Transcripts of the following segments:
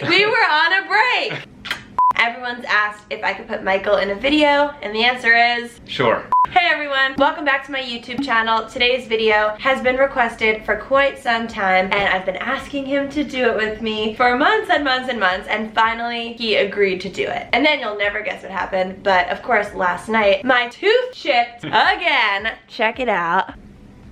We were on a break. Everyone's asked if I could put Michael in a video, and the answer is sure. Hey everyone, welcome back to my YouTube channel. Today's video has been requested for quite some time, and I've been asking him to do it with me for months and months and months, and finally he agreed to do it. And then you'll never guess what happened, but of course last night my tooth chipped again. Check it out.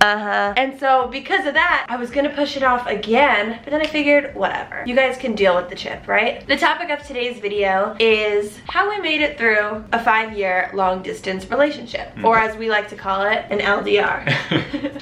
And so because of that, I was gonna push it off again, but then I figured, whatever. You guys can deal with the chip, right? The topic of today's video is how we made it through a 5-year long distance relationship, or as we like to call it, an LDR.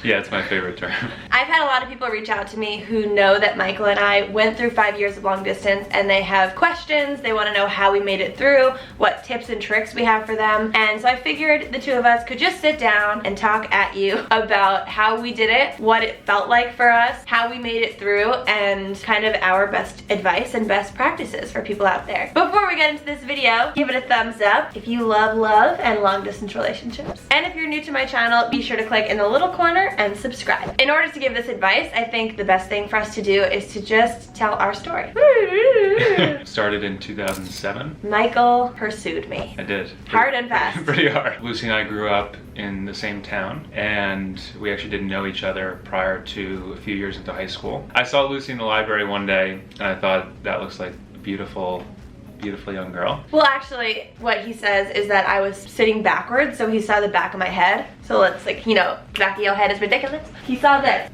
Yeah, it's my favorite term. I've had a lot of people reach out to me who know that Michael and I went through 5 years of long distance, and they have questions. They wanna know how we made it through, what tips and tricks we have for them. And so I figured the two of us could just sit down and talk at you about how we did it, what it felt like for us, how we made it through, and kind of our best advice and best practices for people out there. Before we get into this video, give it a thumbs up if you love love and long distance relationships. And if you're new to my channel, be sure to click in the little corner and subscribe. In order to give this advice, I think the best thing for us to do is to just tell our story. Started in 2007. Michael pursued me. I did. Hard and fast. Pretty hard. Lucy and I grew up in the same town, and we actually didn't know each other prior to a few years into high school. I saw Lucy in the library one day, and I thought, that looks like a beautiful young girl. Well, actually, what he says is that I was sitting backwards, so he saw the back of my head. So let's, like, you know, back of your head is ridiculous. He saw this.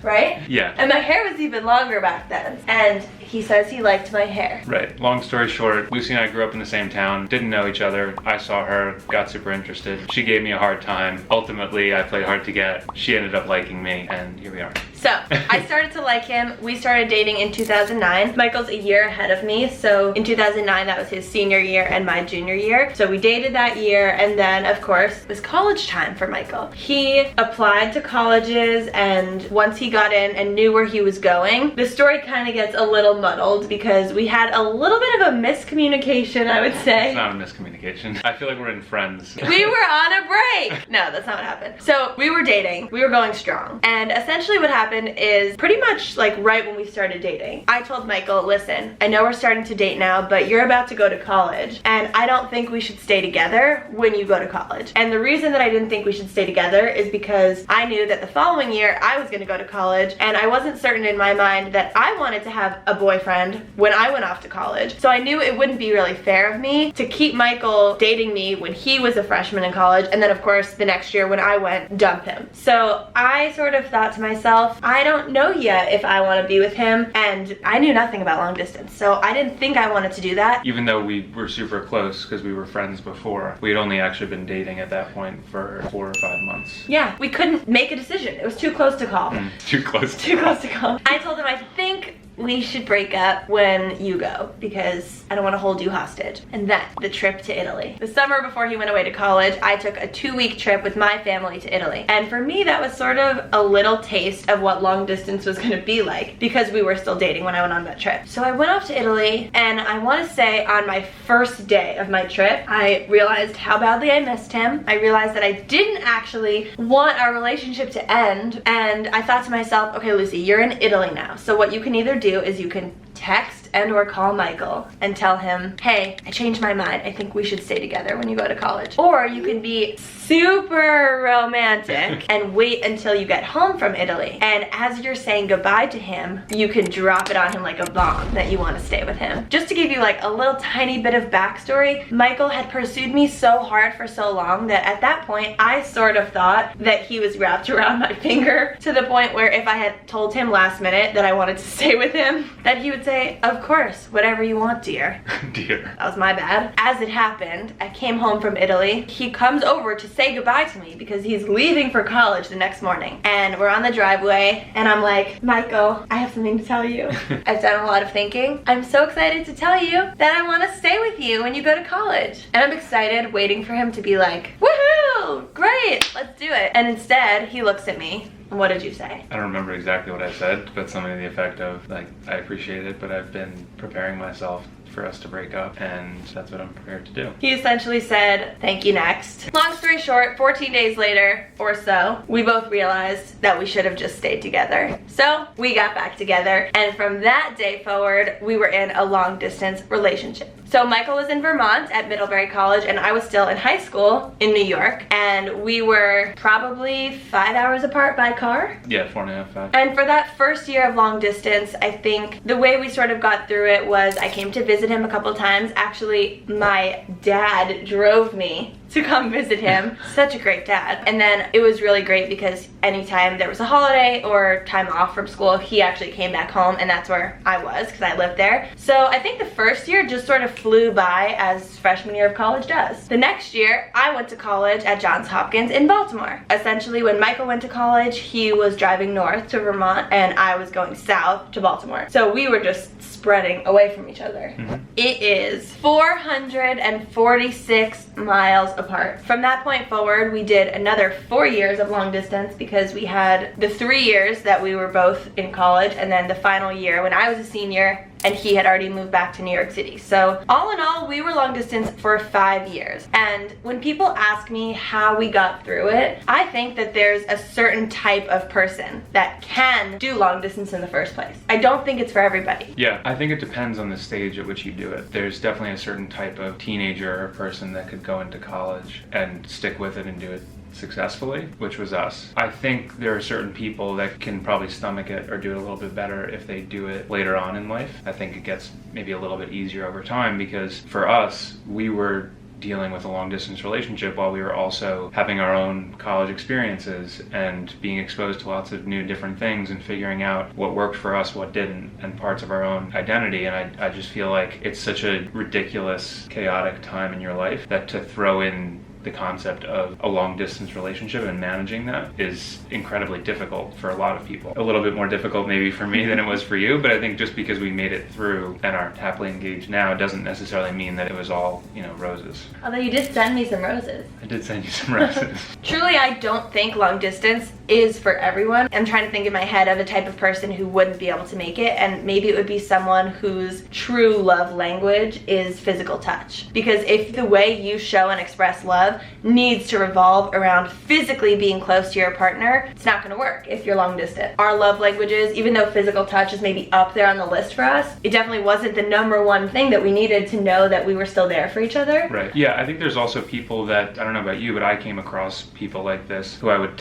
Right? Yeah. And my hair was even longer back then. And he says he liked my hair. Right. Long story short, Lucy and I grew up in the same town, didn't know each other. I saw her, got super interested. She gave me a hard time. Ultimately, I played hard to get. She ended up liking me, and here we are. So, I started to like him. We started dating in 2009. Michael's a year ahead of me, so in 2009, that was his senior year and my junior year. So we dated that year, and then, of course, it was college time for Michael. He applied to colleges, and once he got in and knew where he was going, the story kind of gets a little muddled because we had a little bit of a miscommunication, I would say. It's not a miscommunication. I feel like we're in Friends. We were on a break. No, that's not what happened. So we were dating, we were going strong, and essentially what happened is pretty much like right when we started dating, I told Michael, listen, I know we're starting to date now, but you're about to go to college, and I don't think we should stay together when you go to college. And the reason that I didn't think we should stay together is because I knew that the following year I was gonna go to college, and I wasn't certain in my mind that I wanted to have a boyfriend when I went off to college. So I knew it wouldn't be really fair of me to keep Michael dating me when he was a freshman in college, and then of course the next year when I went, dump him. So I sort of thought to myself, I don't know yet if I want to be with him, and I knew nothing about long distance, so I didn't think I wanted to do that. Even though we were super close because we were friends before, we had only actually been dating at that point for 4 or 5 months. Yeah, we couldn't make a decision. It was too close to call. Too close to Too close to call. I told him I think we should break up when you go because I don't want to hold you hostage. And then the trip to Italy. The summer before he went away to college, I took a 2-week trip with my family to Italy. And for me, that was sort of a little taste of what long distance was going to be like because we were still dating when I went on that trip. So I went off to Italy, and I want to say on my first day of my trip, I realized how badly I missed him. I realized that I didn't actually want our relationship to end. And I thought to myself, okay, Lucy, you're in Italy now. So what you can either do is you can text and or call Michael and tell him, hey, I changed my mind. I think we should stay together when you go to college. Or you can be super romantic and wait until you get home from Italy. And as you're saying goodbye to him, you can drop it on him like a bomb that you want to stay with him. Just to give you like a little tiny bit of backstory, Michael had pursued me so hard for so long that at that point, I sort of thought that he was wrapped around my finger to the point where if I had told him last minute that I wanted to stay with him, that he would say, of course, whatever you want, dear. Dear. That was my bad. As it happened, I came home from Italy. He comes over to say goodbye to me because he's leaving for college the next morning. And we're on the driveway, and I'm like, Michael, I have something to tell you. I've done a lot of thinking. I'm so excited to tell you that I want to stay with you when you go to college. And I'm excited, waiting for him to be like, woohoo, great, let's do it. And instead, he looks at me. What did you say? I don't remember exactly what I said, but something to the effect of, like, I appreciate it, but I've been preparing myself for us to break up, and that's what I'm prepared to do. He essentially said, thank you, next. Long story short, 14 days later or so, we both realized that we should have just stayed together. So we got back together, and from that day forward, we were in a long distance relationship. So Michael was in Vermont at Middlebury College, and I was still in high school in New York, and we were probably 5 hours apart by car. Yeah, 4.5, 5. And for that first year of long distance, I think the way we sort of got through it was I came to visit him a couple times. Actually, my dad drove me to come visit him. Such a great dad. And then it was really great because anytime there was a holiday or time off from school, he actually came back home, and that's where I was because I lived there. So I think the first year just sort of flew by, as freshman year of college does. The next year, I went to college at Johns Hopkins in Baltimore. Essentially, when Michael went to college, he was driving north to Vermont, and I was going south to Baltimore. So we were just spreading away from each other. It is 446 miles apart. From that point forward, we did another 4 years of long distance because we had the 3 years that we were both in college, and then the final year when I was a senior and he had already moved back to New York City. So all in all, we were long distance for 5 years. And when people ask me how we got through it, I think that there's a certain type of person that can do long distance in the first place. I don't think it's for everybody. Yeah, I think it depends on the stage at which you do it. There's definitely a certain type of teenager or person that could go into college and stick with it and do it successfully, which was us. I think there are certain people that can probably stomach it or do it a little bit better if they do it later on in life. I think it gets maybe a little bit easier over time because for us, we were dealing with a long distance relationship while we were also having our own college experiences and being exposed to lots of new different things and figuring out what worked for us, what didn't, and parts of our own identity. And I just feel like it's such a ridiculous, chaotic time in your life that to throw in the concept of a long distance relationship and managing that is incredibly difficult for a lot of people. A little bit more difficult maybe for me than it was for you, but I think just because we made it through and are happily engaged now doesn't necessarily mean that it was all, roses. Although you did send me some roses. I did send you some roses. Truly, I don't think long distance is for everyone. I'm trying to think in my head of a type of person who wouldn't be able to make it, and maybe it would be someone whose true love language is physical touch. Because if the way you show and express love needs to revolve around physically being close to your partner, it's not going to work if you're long distance. Our love languages, even though physical touch is maybe up there on the list for us, it definitely wasn't the #1 thing that we needed to know that we were still there for each other. Right. Yeah, I think there's also people that, I don't know about you, but I came across people like this who I would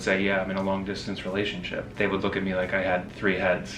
say, yeah, I'm in a long distance relationship. They would look at me like I had 3 heads.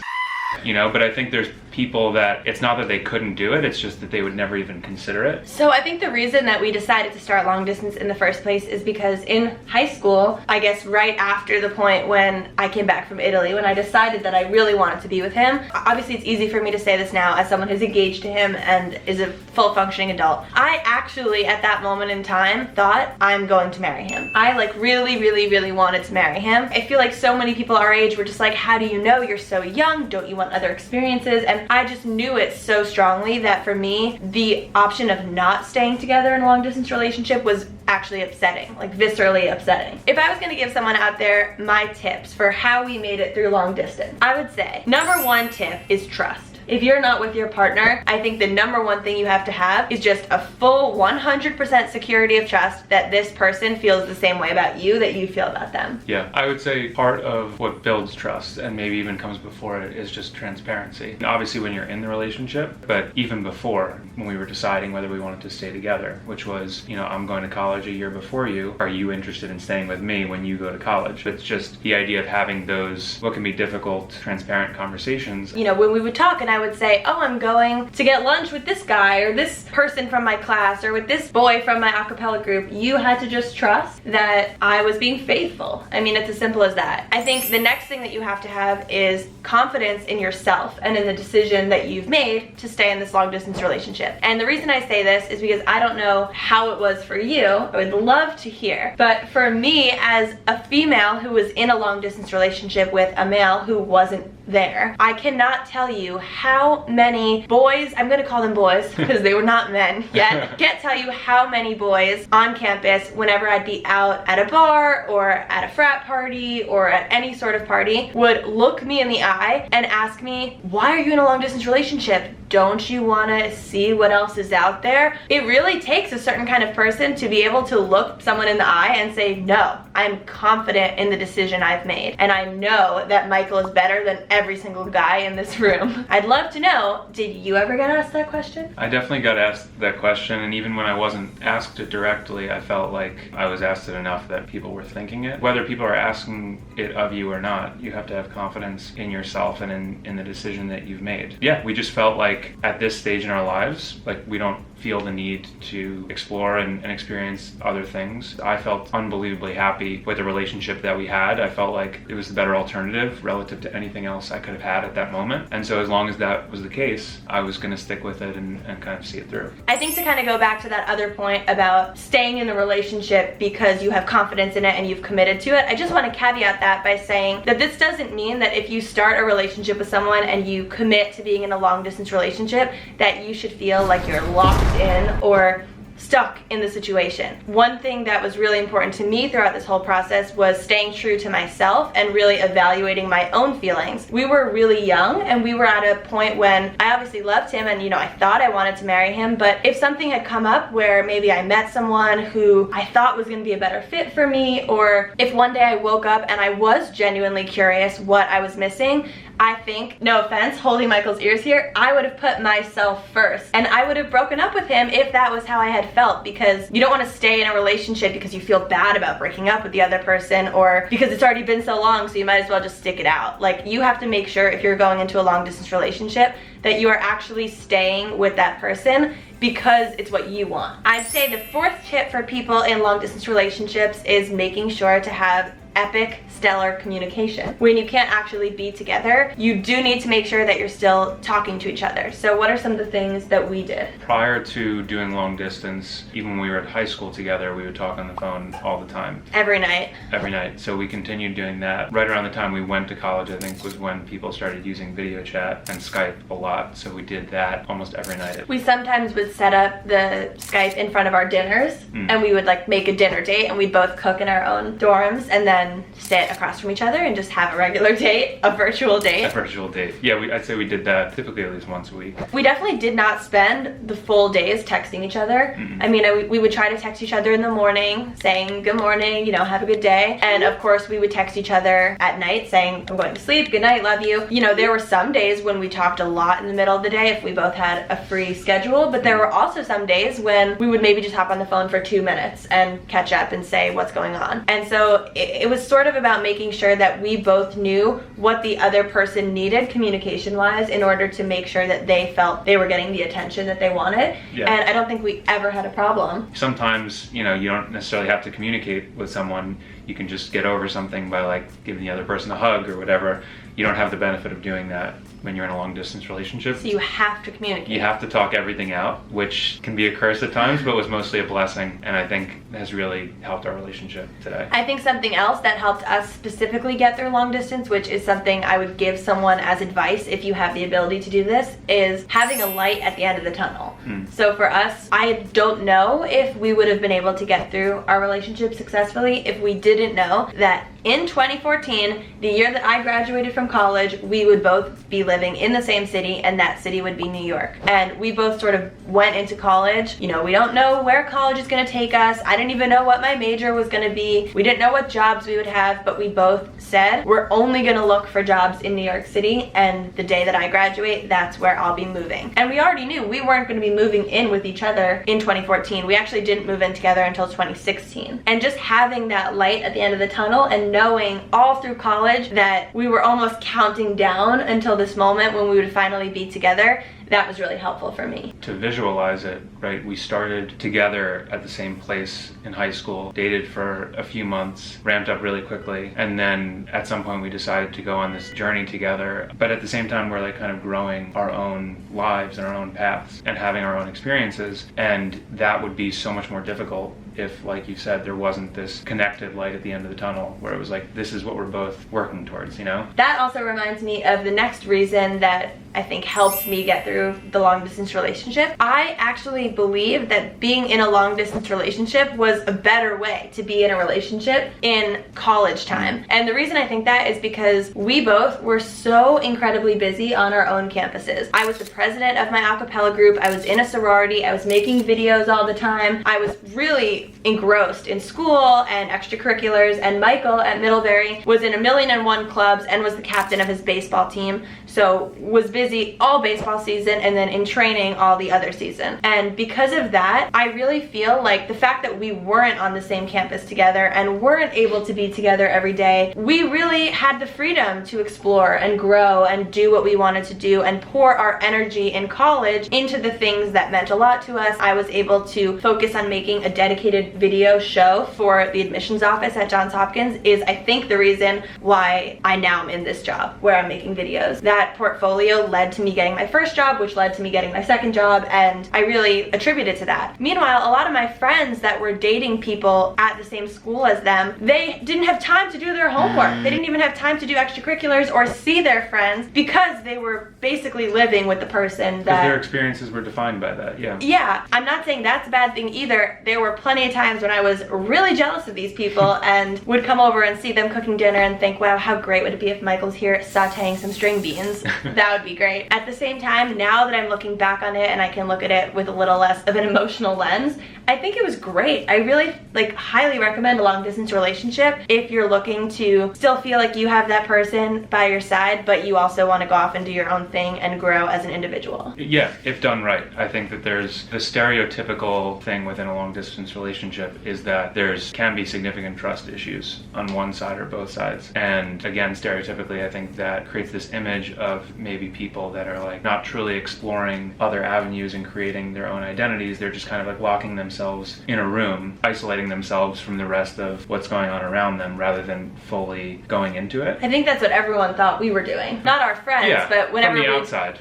But I think there's people that it's not that they couldn't do it, it's just that they would never even consider it. So I think the reason that we decided to start long distance in the first place is because in high school, I guess right after the point when I came back from Italy, when I decided that I really wanted to be with him, obviously it's easy for me to say this now as someone who's engaged to him and is a full functioning adult. I actually at that moment in time thought I'm going to marry him. I really wanted to marry him. I feel like so many people our age were just like, how do you know? You're so young. Don't you want other experiences? And I just knew it so strongly that for me, the option of not staying together in a long distance relationship was actually upsetting, like viscerally upsetting. If I was gonna give someone out there my tips for how we made it through long distance, I would say #1 tip is trust. If you're not with your partner, I think the #1 thing you have to have is just a full 100% security of trust that this person feels the same way about you that you feel about them. Yeah, I would say part of what builds trust, and maybe even comes before it, is just transparency. And obviously when you're in the relationship, but even before, when we were deciding whether we wanted to stay together, which was, I'm going to college a year before you. Are you interested in staying with me when you go to college? It's just the idea of having those, what can be difficult, transparent conversations. When we would talk and I would say, oh, I'm going to get lunch with this guy or this person from my class or with this boy from my a cappella group, you had to just trust that I was being faithful. I mean, it's as simple as that. I think the next thing that you have to have is confidence in yourself and in the decision that you've made to stay in this long distance relationship. And the reason I say this is because I don't know how it was for you. I would love to hear. But for me, as a female who was in a long distance relationship with a male who wasn't there, I cannot tell you how many boys, I'm gonna call them boys because they were not men yet, can't tell you how many boys on campus, whenever I'd be out at a bar or at a frat party or at any sort of party, would look me in the eye and ask me, why are you in a long distance relationship? don't you want to see what else is out there? It really takes a certain kind of person to be able to look someone in the eye and say, no, I'm confident in the decision I've made, and I know that Michael is better than every single guy in this room. I'd love to know, did you ever get asked that question? I definitely got asked that question, and even when I wasn't asked it directly, I felt like I was asked it enough that people were thinking it. Whether people are asking it of you or not, you have to have confidence in yourself and in the decision that you've made. Yeah, we just felt like at this stage in our lives, like we don't feel the need to explore and experience other things. I felt unbelievably happy with the relationship that we had. I felt like it was the better alternative relative to anything else I could have had at that moment. And so as long as that was the case, I was going to stick with it and kind of see it through. I think to kind of go back to that other point about staying in the relationship because you have confidence in it and you've committed to it, I just want to caveat that by saying that this doesn't mean that if you start a relationship with someone and you commit to being in a long distance relationship, that you should feel like you're locked in or stuck in the situation. One thing that was really important to me throughout this whole process was staying true to myself and really evaluating my own feelings. We were really young and we were at a point when I obviously loved him and I thought I wanted to marry him, but if something had come up where maybe I met someone who I thought was going to be a better fit for me, or if one day I woke up and I was genuinely curious what I was missing, I think, no offense, holding Michael's ears here, I would have put myself first. And I would have broken up with him if that was how I had felt, because you don't want to stay in a relationship because you feel bad about breaking up with the other person or because it's already been so long, so you might as well just stick it out. Like, you have to make sure if you're going into a long distance relationship that you are actually staying with that person because it's what you want. I'd say the fourth tip for people in long distance relationships is making sure to have epic, stellar communication. When you can't actually be together, you do need to make sure that you're still talking to each other. So what are some of the things that we did? Prior to doing long distance, even when we were at high school together, we would talk on the phone all the time. Every night. Every night. So we continued doing that. Right around the time we went to college, I think, was when people started using video chat and Skype a lot. So we did that almost every night. We sometimes would set up the Skype in front of our dinners and we would like make a dinner date and we'd both cook in our own dorms and then sit across from each other and just have a regular date, a virtual date. A virtual date. Yeah, I'd say we did that typically at least once a week. We definitely did not spend the full days texting each other. I mean, we would try to text each other in the morning saying good morning, have a good day. And of course we would text each other at night saying I'm going to sleep, good night, love you. There were some days when we talked a lot in the middle of the day if we both had a free schedule, but there were also some days when we would maybe just hop on the phone for 2 minutes and catch up and say what's going on. And so it was sort of about making sure that we both knew what the other person needed communication-wise in order to make sure that they felt they were getting the attention that they wanted. Yeah. And I don't think we ever had a problem. Sometimes, you don't necessarily have to communicate with someone. You can just get over something by like giving the other person a hug or whatever. You don't have the benefit of doing that when you're in a long distance relationship. So you have to communicate. You have to talk everything out, which can be a curse at times, but was mostly a blessing, and I think has really helped our relationship today. I think something else that helped us specifically get through long distance, which is something I would give someone as advice if you have the ability to do this, is having a light at the end of the tunnel. So for us, I don't know if we would have been able to get through our relationship successfully if we didn't know that in 2014, the year that I graduated from college, we would both be living in the same city, and that city would be New York. And we both sort of went into college. We don't know where college is going to take us. I didn't even know what my major was going to be. We didn't know what jobs we would have, but we both said we're only going to look for jobs in New York City, and the day that I graduate, that's where I'll be moving. And we already knew we weren't going to be moving in with each other in 2014. We actually didn't move in together until 2016. And just having that light at the end of the tunnel and knowing all through college that we were almost counting down until this moment when we would finally be together, that was really helpful for me. To visualize it, right, we started together at the same place in high school, dated for a few months, ramped up really quickly, and then at some point we decided to go on this journey together. But at the same time, we're like kind of growing our own lives and our own paths and having our own experiences, and that would be so much more difficult if, like you said, there wasn't this connected light at the end of the tunnel where it was like, this is what we're both working towards, you know? That also reminds me of the next reason that I think helped me get through the long distance relationship. I actually believe that being in a long distance relationship was a better way to be in a relationship in college time. And the reason I think that is because we both were so incredibly busy on our own campuses. I was the president of my a cappella group, I was in a sorority, I was making videos all the time, I was really engrossed in school and extracurriculars, and Michael at Middlebury was in 1,000,001 clubs and was the captain of his baseball team, so was busy all baseball season and then in training all the other season. And because of that, I really feel like the fact that we weren't on the same campus together and weren't able to be together every day, we really had the freedom to explore and grow and do what we wanted to do and pour our energy in college into the things that meant a lot to us. I was able to focus on making a dedicated video show for the admissions office at Johns Hopkins is, I think, the reason why I now am in this job where I'm making videos. That portfolio led to me getting my first job, which led to me getting my second job, and I really attribute it to that. Meanwhile, a lot of my friends that were dating people at the same school as them, they didn't have time to do their homework. They didn't even have time to do extracurriculars or see their friends because they were basically living with the person that... Their experiences were defined by that, yeah. Yeah, I'm not saying that's a bad thing either. There were plenty of times when I was really jealous of these people and would come over and see them cooking dinner and think, wow, how great would it be if Michael's here sauteing some string beans? That would be great. At the same time, now that I'm looking back on it and I can look at it with a little less of an emotional lens, I think it was great. I really highly recommend a long distance relationship if you're looking to still feel like you have that person by your side, but you also want to go off and do your own thing and grow as an individual. Yeah, if done right. I think that there's the stereotypical thing within a long distance relationship is that can be significant trust issues on one side or both sides. And again, stereotypically, I think that creates this image of maybe people that are like not truly exploring other avenues and creating their own identities. They're just kind of like locking themselves in a room, isolating themselves from the rest of what's going on around them rather than fully going into it. I think that's what everyone thought we were doing. Not our friends, yeah, but whenever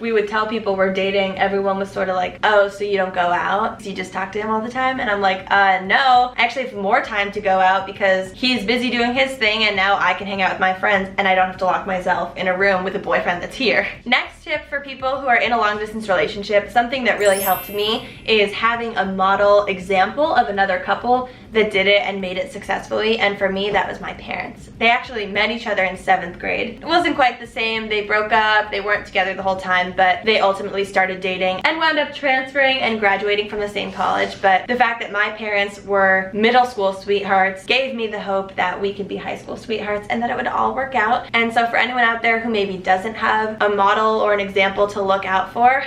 we would tell people we're dating, everyone was sort of like, oh, so you don't go out? So you just talk to him all the time? And I'm like, no. I actually have more time to go out because he's busy doing his thing and now I can hang out with my friends and I don't have to lock myself in a room with a boyfriend that's here. Next tip for people who are in a long distance relationship, something that really helped me is having a model example of another couple that did it and made it successfully, and for me that was my parents. They actually met each other in 7th grade. It wasn't quite the same, they broke up, they weren't together the whole time, but they ultimately started dating and wound up transferring and graduating from the same college. But the fact that my parents were middle school sweethearts gave me the hope that we could be high school sweethearts and that it would all work out. And so for anyone out there who maybe doesn't have a model or an example to look out for,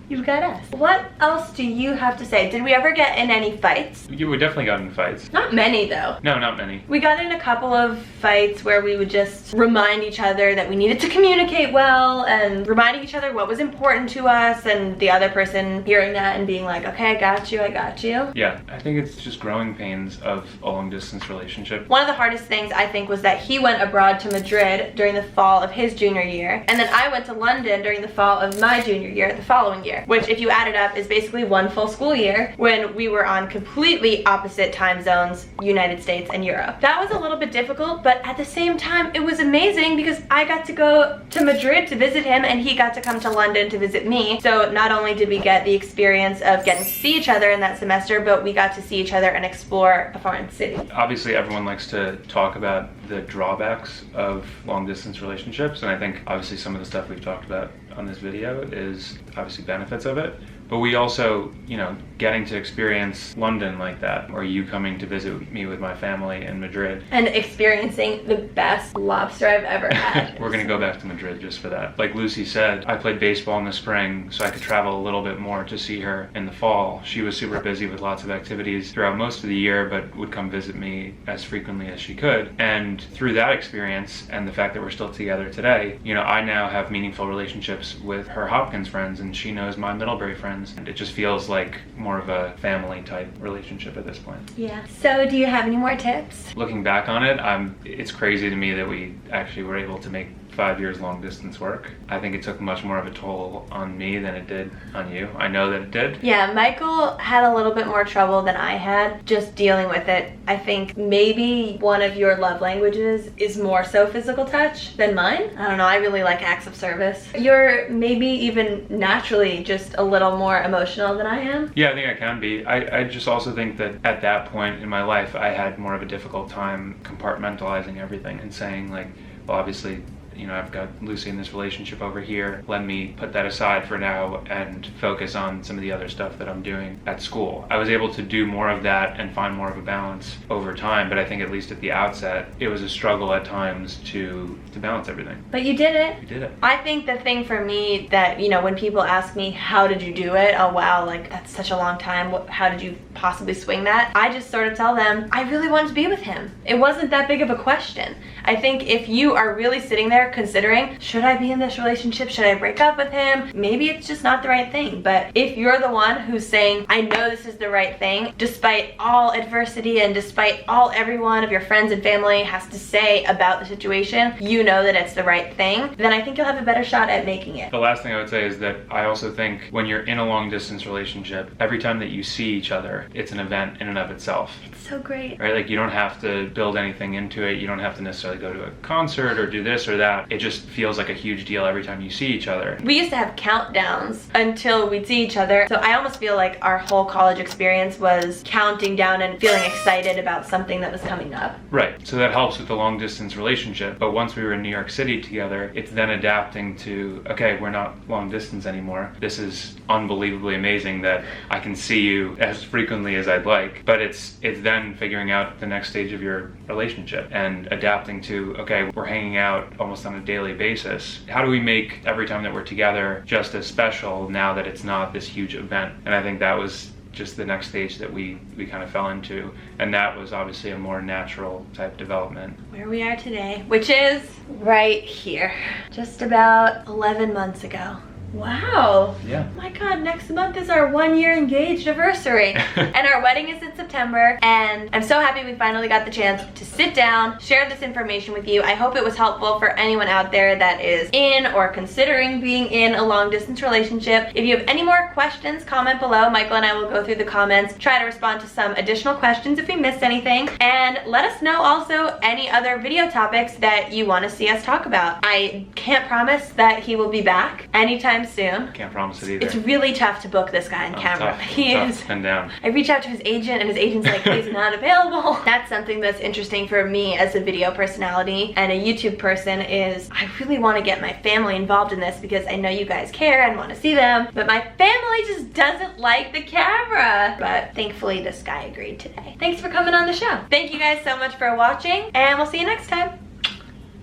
you've got us. What else do you have to say? Did we ever get in any fights? You would definitely got in fights. Not many though. No, not many. We got in a couple of fights where we would just remind each other that we needed to communicate well and reminding each other what was important to us, and the other person hearing that and being like, okay, I got you, I got you. Yeah, I think it's just growing pains of a long distance relationship. One of the hardest things I think was that he went abroad to Madrid during the fall of his junior year, and then I went to London during the fall of my junior year the following year, which if you add it up is basically one full school year when we were on completely opposite time zones, United States and Europe. That was a little bit difficult, but at the same time it was amazing because I got to go to Madrid to visit him and he got to come to London to visit me. So not only did we get the experience of getting to see each other in that semester, but we got to see each other and explore a foreign city. Obviously everyone likes to talk about the drawbacks of long distance relationships, and I think obviously some of the stuff we've talked about on this video is obviously benefits of it. But we also, you know, getting to experience London like that, or you coming to visit me with my family in Madrid. And experiencing the best lobster I've ever had. We're gonna go back to Madrid just for that. Like Lucy said, I played baseball in the spring, so I could travel a little bit more to see her in the fall. She was super busy with lots of activities throughout most of the year, but would come visit me as frequently as she could. And through that experience, and the fact that we're still together today, you know, I now have meaningful relationships with her Hopkins friends, and she knows my Middlebury friends. And it just feels like more of a family type relationship at this point. Yeah. So do you have any more tips? Looking back on it, it's crazy to me that we actually were able to make 5 years long distance work. I think it took much more of a toll on me than it did on you. I know that it did. Yeah, Michael had a little bit more trouble than I had just dealing with it. I think maybe one of your love languages is more so physical touch than mine. I don't know, I really like acts of service. You're maybe even naturally just a little more emotional than I am. Yeah, I think I can be. I just also think that at that point in my life, I had more of a difficult time compartmentalizing everything and saying like, well, obviously, you know, I've got Lucy in this relationship over here. Let me put that aside for now and focus on some of the other stuff that I'm doing at school. I was able to do more of that and find more of a balance over time, but I think at least at the outset, it was a struggle at times to balance everything. But you did it. You did it. I think the thing for me that, you know, when people ask me, how did you do it? Oh, wow, like that's such a long time. How did you possibly swing that? I just sort of tell them, I really wanted to be with him. It wasn't that big of a question. I think if you are really sitting there considering, should I be in this relationship? Should I break up with him? Maybe it's just not the right thing. But if you're the one who's saying, I know this is the right thing, despite all adversity and despite all every one of your friends and family has to say about the situation, you know that it's the right thing, then I think you'll have a better shot at making it. The last thing I would say is that I also think when you're in a long distance relationship, every time that you see each other, it's an event in and of itself. It's so great. Right? Like you don't have to build anything into it. You don't have to necessarily go to a concert or do this or that. It just feels like a huge deal every time you see each other. We used to have countdowns until we'd see each other. So I almost feel like our whole college experience was counting down and feeling excited about something that was coming up. Right. So that helps with the long distance relationship. But once we were in New York City together, it's then adapting to, okay, we're not long distance anymore. This is unbelievably amazing that I can see you as frequently as I'd like. But it's then figuring out the next stage of your relationship and adapting to, okay, we're hanging out almost on a daily basis. How do we make every time that we're together just as special now that it's not this huge event? And I think that was just the next stage that we kind of fell into, and that was obviously a more natural type development. Where we are today, which is right here, just about 11 months ago. Wow. Yeah. My God, next month is our 1 year engaged anniversary. And our wedding is in September. And I'm so happy we finally got the chance to sit down, share this information with you. I hope it was helpful for anyone out there that is in or considering being in a long distance relationship. If you have any more questions, comment below. Michael and I will go through the comments, try to respond to some additional questions if we missed anything. And let us know also any other video topics that you want to see us talk about. I can't promise that he will be back anytime soon. Can't promise it either. It's really tough to book this guy on camera. Tough. He Tough is. to pin down. I reach out to his agent and his agent's like, he's not available. That's something that's interesting for me as a video personality and a YouTube person is I really want to get my family involved in this because I know you guys care and want to see them, but my family just doesn't like the camera. But thankfully this guy agreed today. Thanks for coming on the show. Thank you guys so much for watching and we'll see you next time.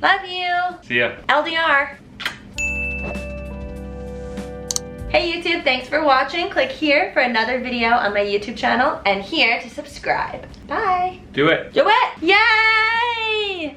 Love you. See ya. LDR. Hey YouTube, thanks for watching. Click here for another video on my YouTube channel and here to subscribe. Bye. Do it. Do it. Yay!